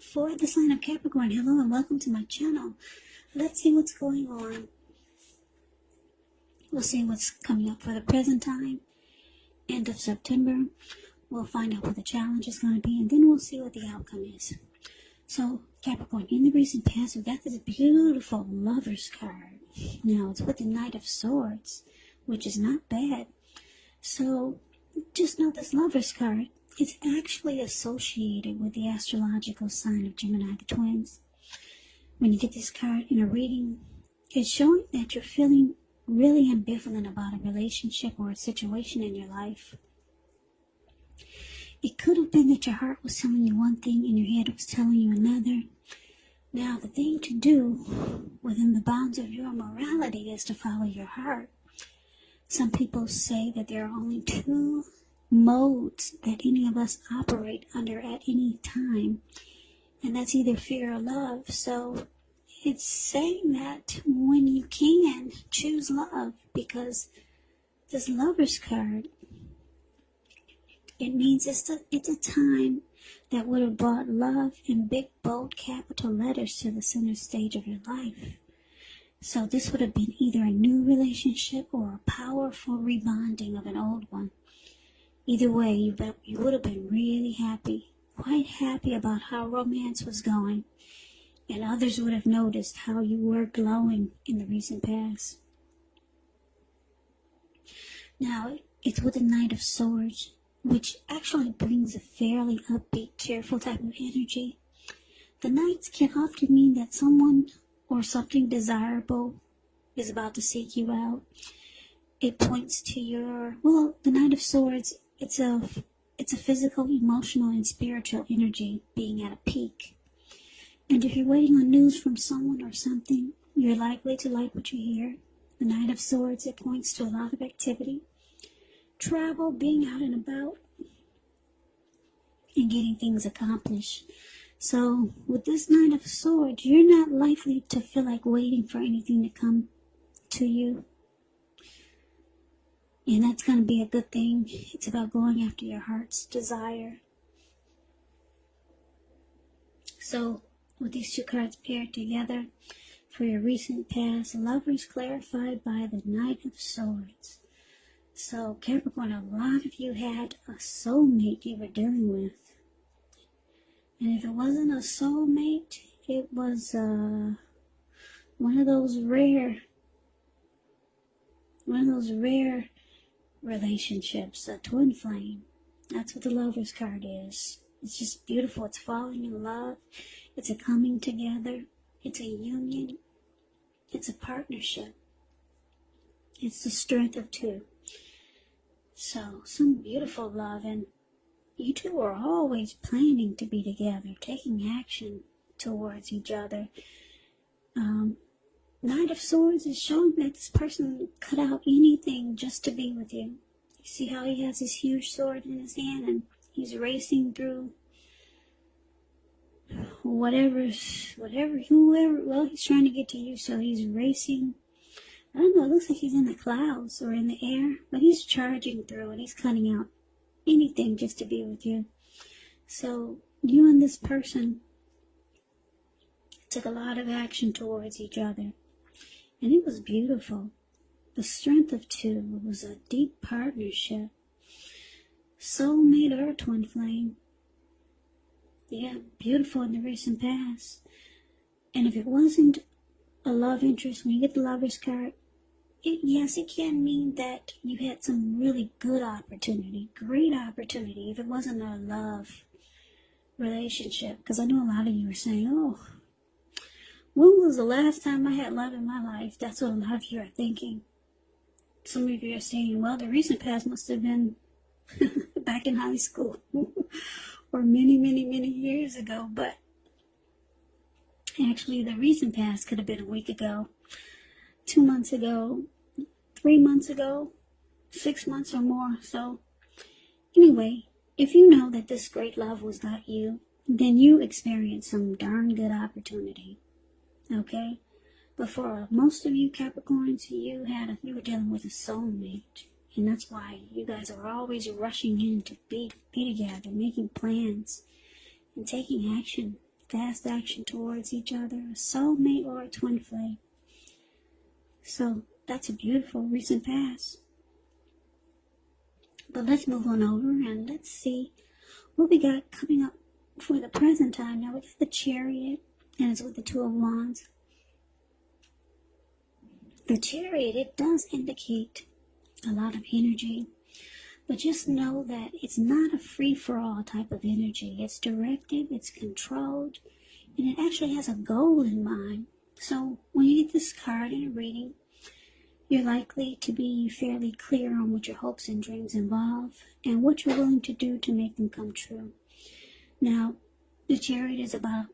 for the sign of Capricorn. Hello and welcome to my channel. Let's see what's going on. We'll see what's coming up for the present time. End of September. We'll find out what the challenge is going to be, and then we'll see what the outcome is. So, Capricorn, in the recent past, we got this beautiful Lover's card. Now, it's with the Knight of Swords, which is not bad. So, just know this Lover's card is actually associated with the astrological sign of Gemini, the twins. When you get this card in a reading, it's showing that you're feeling really ambivalent about a relationship or a situation in your life. It could have been that your heart was telling you one thing and your head was telling you another. Now, the thing to do within the bounds of your morality is to follow your heart. Some people say that there are only two modes that any of us operate under at any time, and that's either fear or love. So it's saying that when you can, choose love, because this Lover's card, it means it's a time that would have brought love in big, bold, capital letters to the center stage of your life. So this would have been either a new relationship or a powerful rebonding of an old one. Either way, you would have been really happy, quite happy about how romance was going, and others would have noticed how you were glowing in the recent past. Now, it's with the Knight of Swords, which actually brings a fairly upbeat, cheerful type of energy. The Knights can often mean that someone or something desirable is about to seek you out. It points to the Knight of Swords, it's a physical, emotional, and spiritual energy being at a peak. And if you're waiting on news from someone or something, you're likely to like what you hear. The Knight of Swords, it points to a lot of activity, travel, being out and about, and getting things accomplished. So, with this Knight of Swords, you're not likely to feel like waiting for anything to come to you. And that's going to be a good thing. It's about going after your heart's desire. So, with these two cards paired together, for your recent past, lovers clarified by the Knight of Swords. So, Capricorn, a lot of you had a soulmate you were dealing with. And if it wasn't a soulmate, it was one of those rare relationships, a twin flame. That's what the Lover's card is. It's just beautiful. It's falling in love. It's a coming together. It's a union. It's a partnership. It's the strength of two. So, some beautiful love, and you two are always planning to be together, taking action towards each other. Knight of Swords is showing that this person cut out anything just to be with you. You see how he has this huge sword in his hand, and he's racing through whoever, well, he's trying to get to you, so he's racing. I don't know, it looks like he's in the clouds or in the air, but he's charging through and he's cutting out anything just to be with you. So, you and this person took a lot of action towards each other, and it was beautiful. The strength of two was a deep partnership. Soulmate or twin flame. Yeah, beautiful in the recent past. And if it wasn't a love interest, when you get the Lover's card, yes, it can mean that you had some really good opportunity, great opportunity, if it wasn't a love relationship. Because I know a lot of you are saying, oh, when was the last time I had love in my life? That's what a lot of you are thinking. Some of you are saying, well, the recent past must have been back in high school or many, many, many years ago. But actually, the recent past could have been a week ago, 2 months ago, 3 months ago, 6 months or more. So anyway, if you know that this great love was not you, then you experienced some darn good opportunity. Okay? But for most of you Capricorns, you were dealing with a soulmate. And that's why you guys are always rushing in to be together, making plans and taking action fast action towards each other, a soulmate or a twin flame. So that's a beautiful recent past. But let's move on over and let's see what we got coming up for the present time. Now we got the Chariot, and it's with the Two of Wands. The Chariot, it does indicate a lot of energy, but just know that it's not a free-for-all type of energy. It's directed, it's controlled, and it actually has a goal in mind. So when you get this card in a reading, you're likely to be fairly clear on what your hopes and dreams involve and what you're willing to do to make them come true. Now, the Chariot is about,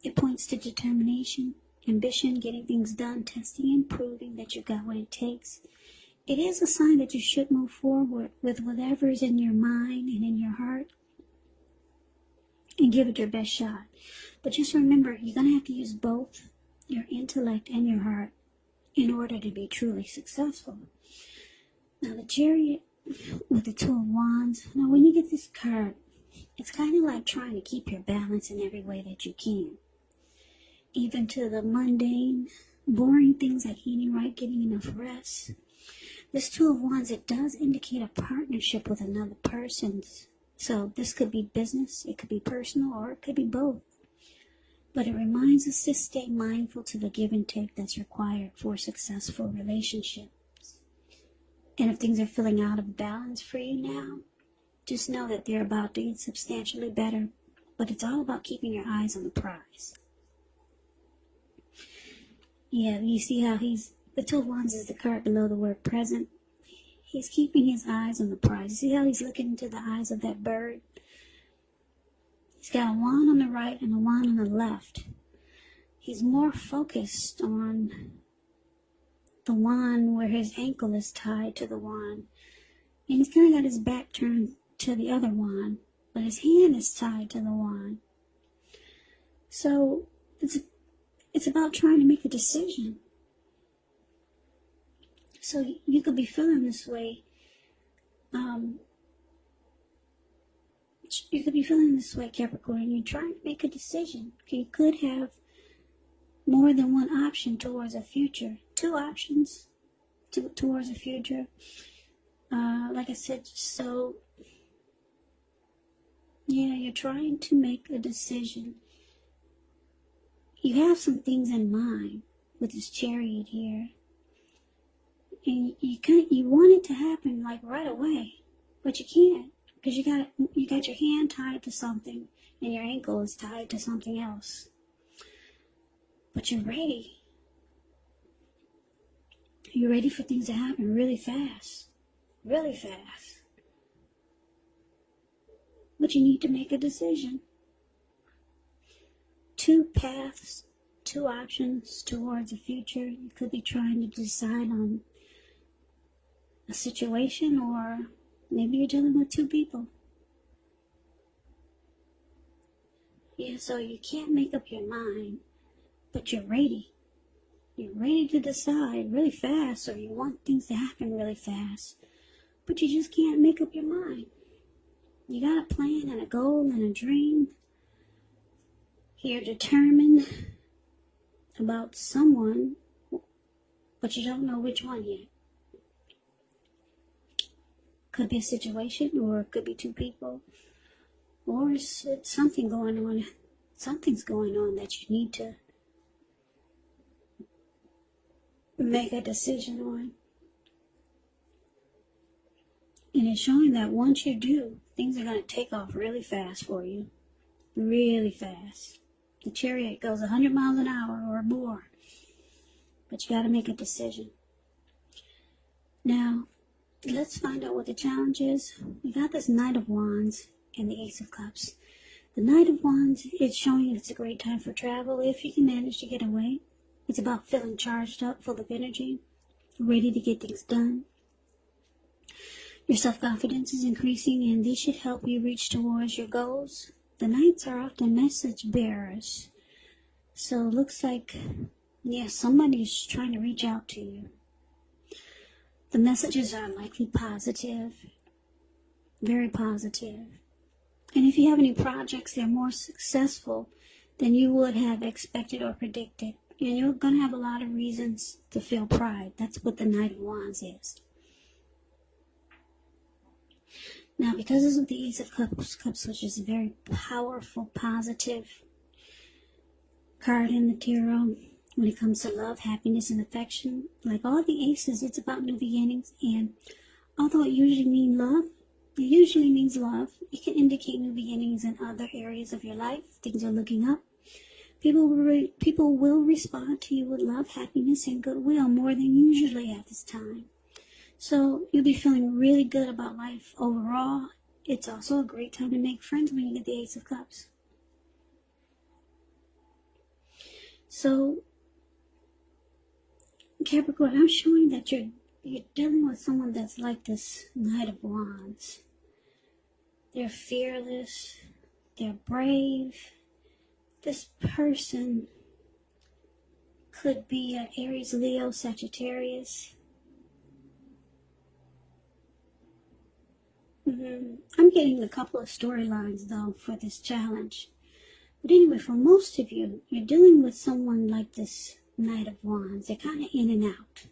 it points to determination, ambition, getting things done, testing and proving that you've got what it takes. It is a sign that you should move forward with whatever is in your mind and in your heart and give it your best shot. But just remember, you're going to have to use both your intellect and your heart in order to be truly successful. Now, the Chariot with the Two of Wands, now when you get this card, it's kind of like trying to keep your balance in every way that you can. Even to the mundane, boring things like eating right, getting enough rest. This Two of Wands, it does indicate a partnership with another person. So this could be business, it could be personal, or it could be both. But it reminds us to stay mindful to the give and take that's required for successful relationships. And if things are feeling out of balance for you now, just know that they're about to get substantially better. But it's all about keeping your eyes on the prize. Yeah, you see how the Two of Wands is the card below the word present. He's keeping his eyes on the prize. You see how he's looking into the eyes of that bird? He's got a wand on the right and a wand on the left. He's more focused on the wand where his ankle is tied to the wand. And he's kind of got his back turned to the other wand, but his hand is tied to the wand. So it's about trying to make a decision. So you could be feeling this way. You could be feeling this way, Capricorn. You're trying to make a decision. You could have more than one option towards a future. Two options towards a future. Like I said, so yeah, you're trying to make a decision. You have some things in mind with this Chariot here. And you want it to happen like right away, but you can't. Because you got your hand tied to something and your ankle is tied to something else. But you're ready. You're ready for things to happen really fast. Really fast. But you need to make a decision. Two paths, two options towards the future. You could be trying to decide on a situation, or maybe you're dealing with two people. Yeah, so you can't make up your mind, but you're ready. You're ready to decide really fast, or you want things to happen really fast, but you just can't make up your mind. You got a plan and a goal and a dream. You're determined about someone, but you don't know which one yet. Could be a situation, or it could be two people, or it's something going on. Something's going on that you need to make a decision on. And it's showing that once you do, things are going to take off really fast for you. Really fast. The Chariot goes 100 miles an hour or more. But you got to make a decision. Now, let's find out what the challenge is. We got this Knight of Wands and the Ace of Cups. The Knight of Wands is showing it's a great time for travel if you can manage to get away. It's about feeling charged up, full of energy, ready to get things done. Your self-confidence is increasing, and this should help you reach towards your goals. The Knights are often message bearers. So it looks like, yeah, somebody's trying to reach out to you. The messages are likely positive, very positive. And if you have any projects, they're more successful than you would have expected or predicted. And you're going to have a lot of reasons to feel pride. That's what the Knight of Wands is. Now, because this is the Ace of Cups, which is a very powerful, positive card in the tarot when it comes to love, happiness, and affection. Like all the aces, it's about new beginnings. And although it usually means love, it can indicate new beginnings in other areas of your life. Things are looking up. People will respond to you with love, happiness, and goodwill more than usually at this time. So you'll be feeling really good about life overall. It's also a great time to make friends when you get the Ace of Cups. So, Capricorn, I'm showing that you're dealing with someone that's like this Knight of Wands. They're fearless. They're brave. This person could be an Aries, Leo, Sagittarius. I'm getting a couple of storylines, though, for this challenge. But anyway, for most of you, you're dealing with someone like this Knight of Wands. They're kind of in and out.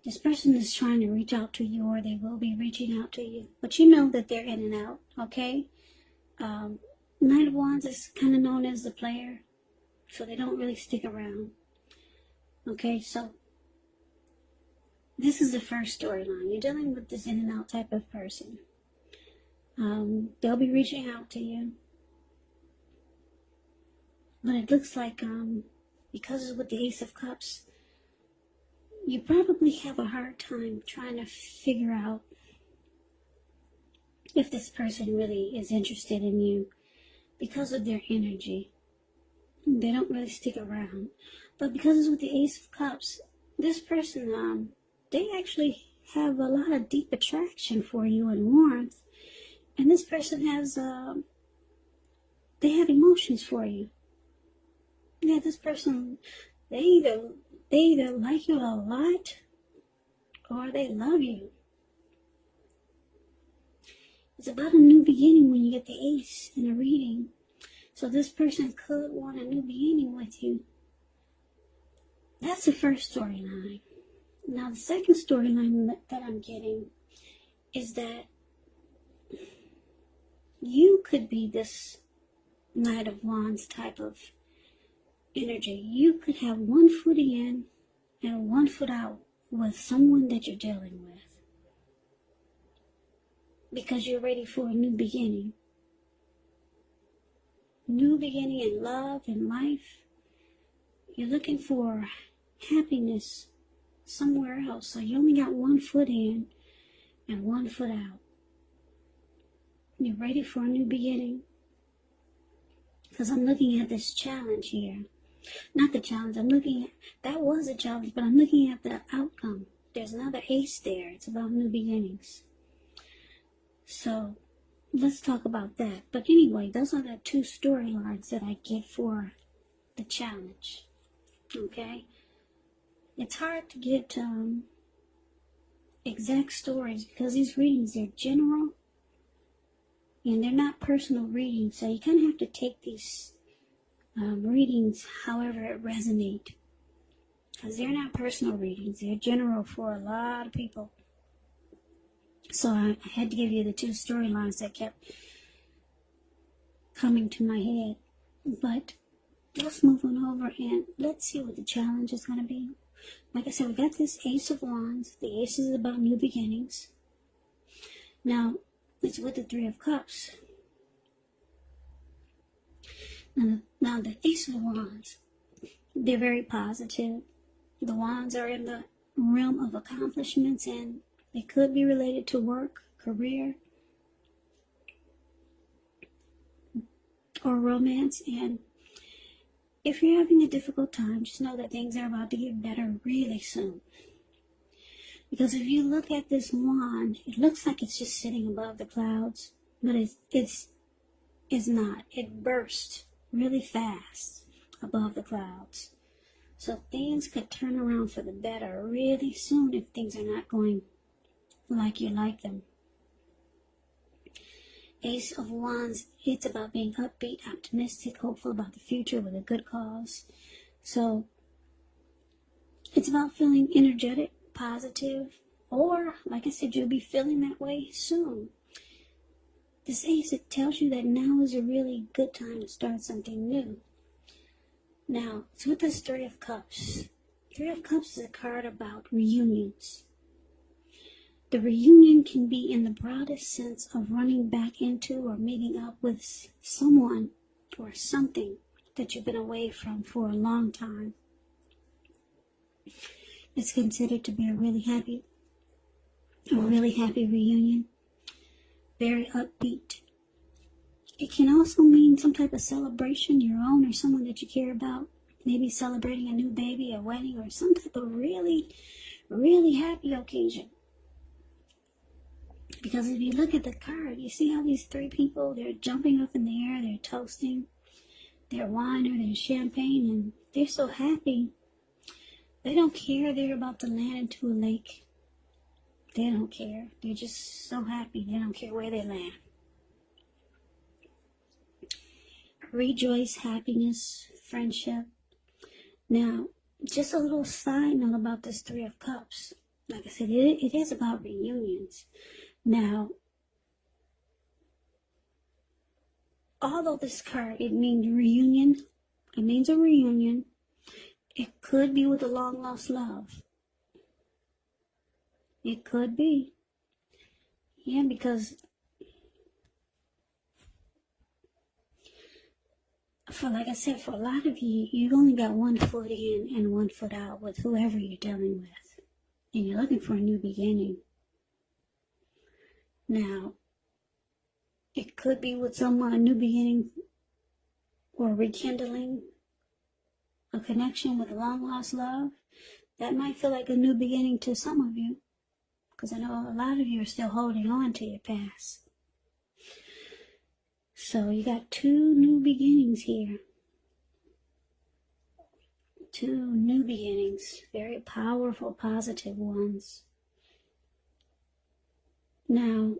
This person is trying to reach out to you, or they will be reaching out to you. But you know that they're in and out, okay? Knight of Wands is kind of known as the player, so they don't really stick around. Okay, so this is the first storyline. You're dealing with this in and out type of person. They'll be reaching out to you. But it looks like, because with the Ace of Cups, you probably have a hard time trying to figure out if this person really is interested in you because of their energy. They don't really stick around. But because it's with the Ace of Cups, this person, they actually have a lot of deep attraction for you and warmth. And this person has, they have emotions for you. Yeah, this person, they either like you a lot or they love you. It's about a new beginning when you get the Ace in a reading. So this person could want a new beginning with you. That's the first storyline. Now, the second storyline that I'm getting is that you could be this Knight of Wands type of energy. You could have one foot in and one foot out with someone that you're dealing with because you're ready for a new beginning. New beginning in love and life. You're looking for happiness somewhere else. So you only got one foot in and one foot out. You're ready for a new beginning. Because I'm looking at this challenge here. Not the challenge, that was a challenge, but I'm looking at the outcome. There's another ace there. It's about new beginnings. So, let's talk about that. But anyway, those are the two storylines that I get for the challenge. Okay? It's hard to get exact stories because these readings, they're general and they're not personal readings. So you kind of have to take these readings however it resonates. Because they're not personal readings. They're general for a lot of people. So I had to give you the two storylines that kept coming to my head. But let's move on over and let's see what the challenge is going to be. Like I said, we got this Ace of Wands. The Ace is about new beginnings. Now, it's with the Three of Cups. Now the Ace of Wands, they're very positive. The Wands are in the realm of accomplishments and they could be related to work, career, or romance. And if you're having a difficult time, just know that things are about to get better really soon. Because if you look at this wand, it looks like it's just sitting above the clouds, but it's not. It burst really fast above the clouds. So things could turn around for the better really soon if things are not going like you like them. Ace of Wands, it's about being upbeat, optimistic, hopeful about the future with a good cause. So it's about feeling energetic, positive, or, like I said, you'll be feeling that way soon. This ace, it tells you that now is a really good time to start something new. Now, it's with this Three of Cups. Three of Cups is a card about reunions. The reunion can be in the broadest sense of running back into or meeting up with someone or something that you've been away from for a long time. It's considered to be a really happy reunion. Very upbeat. It can also mean some type of celebration, your own or someone that you care about. Maybe celebrating a new baby, a wedding, or some type of really, really happy occasion. Because if you look at the card, you see how these three people, they're jumping up in the air, they're toasting their wine or their champagne, and they're so happy. They don't care they're about to land into a lake. They don't care. They're just so happy. They don't care where they land. Rejoice, happiness, friendship. Now, just a little side note about this Three of Cups. Like I said, it is about reunions. Now, although this card, it means reunion, it means a reunion, it could be with a long-lost love. It could be. Yeah, because like I said, for a lot of you, you've only got one foot in and one foot out with whoever you're dealing with. And you're looking for a new beginning. Now, it could be with someone, a new beginning, or rekindling a connection with a long-lost love. That might feel like a new beginning to some of you, because I know a lot of you are still holding on to your past. So you got two new beginnings here. Two new beginnings, very powerful, positive ones. Now,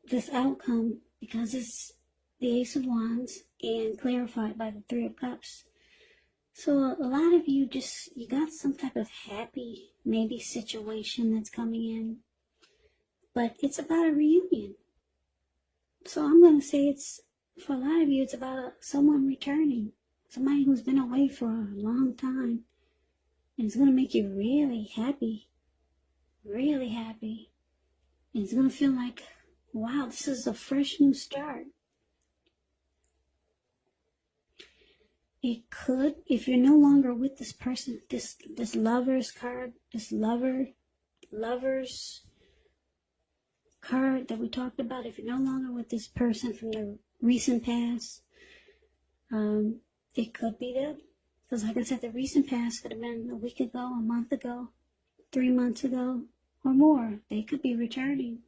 this outcome, because it's the Ace of Wands and clarified by the Three of Cups. So a lot of you you got some type of happy, maybe situation that's coming in. But it's about a reunion. So I'm going to say for a lot of you, it's about someone returning. Somebody who's been away for a long time. And it's going to make you really happy. Really happy. And it's going to feel like, wow, this is a fresh new start. It could, if you're no longer with this person, this lover's card, this lover's card that we talked about, if you're no longer with this person from the recent past, it could be them. Because like I said, the recent past could have been a week ago, a month ago, 3 months ago, or more. They could be returning.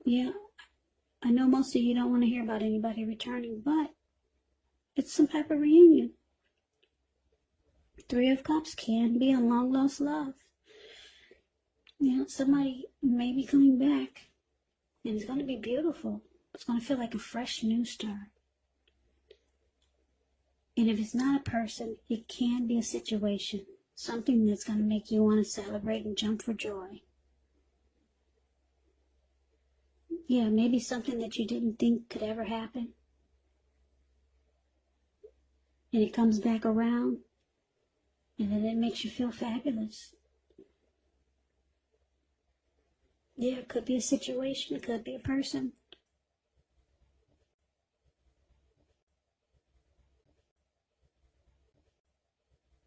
Yeah, I know most of you don't want to hear about anybody returning, but it's some type of reunion. Three of Cups can be a long-lost love. You know, somebody may be coming back, and it's going to be beautiful. It's going to feel like a fresh new start. And if it's not a person, it can be a situation. Something that's going to make you want to celebrate and jump for joy. Yeah, maybe something that you didn't think could ever happen. And it comes back around. And then it makes you feel fabulous. Yeah, it could be a situation. It could be a person.